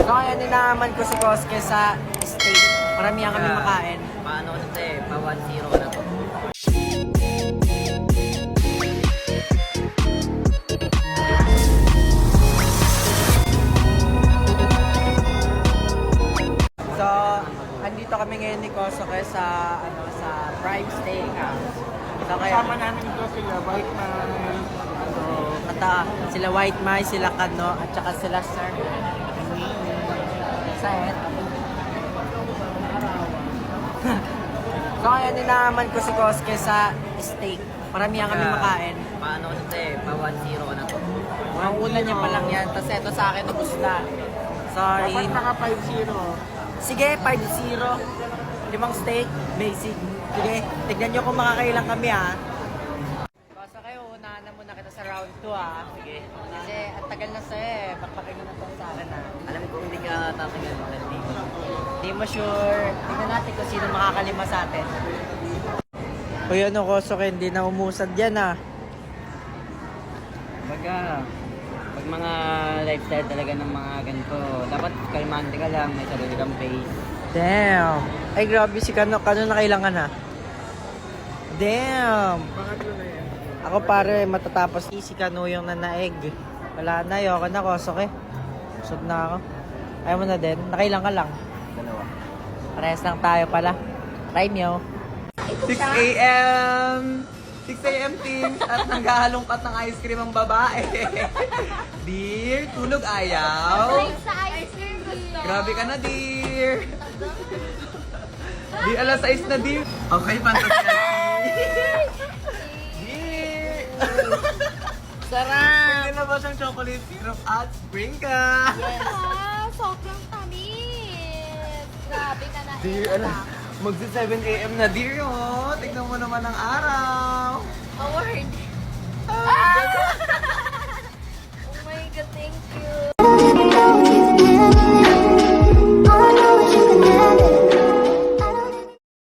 So ayan, ninaman ko si Koske sa steak. Maramihan kami makain. Paano ito eh, pa 1-0 na to. So, andito kami ngayon ni Koske sa sa Prime Steakhouse. So kaya Kasama namin ito sila, White Man. sila White Mai, sila Kano, at saka sila Sir Saet. So ayan, ninaman ko si Koske sa steak. Maramihan kami makain. Paano ito eh, pa 1-0 na to. Ang una niya pa lang yan. Tapos eto sa akin, ubus na. Sorry. Dapat naka 5-0. Sige, 5-0. 5 steak, basic. Sige, tignan nyo kung makakailang kami ha. Basta kayo, unahan na muna kita sa round 2 ha. Sige. Kasi ang tagal na sa'yo eh. Bakbakay mo na to sa akin ha. Alam ko hindi ka tatagal ng dito. Hindi mo sure. Tignan natin kung sino makakalima sa atin. Uy, ano Kosoke, hindi na umusad yan ah. Baga, pag mga lifestyle talaga ng mga ganito, dapat kalmante ka lang, may sarili kang pace. Damn. Ay grabe si Kano. Kano na kailangan ha? Damn. Pangatlo na yan. Ako pare, matatapos si Kano yung nanaeg. Wala na, ayoko na Kosoke. Usod na ako. Ayaw mo na din? Nakailang ka lang. Dalawa. Parehas lang tayo pala. Try nyo. 6 a.m. 6 a.m. teams at naghahalongkat ng ice cream ang babae. Dear, tulog ayaw. Sa ice cream gusto. Grabe ka na, dear. Dear, alas 6 na, dear. Okay, fantastic. Dear. Sarap! Pwede na ba siyang chocolate syrup at sprinkle? Yes, sobrang tamis. Grabe ka na. Dear, magsi 7 a.m. na, dear, oh. Tignan mo naman ang araw. Award.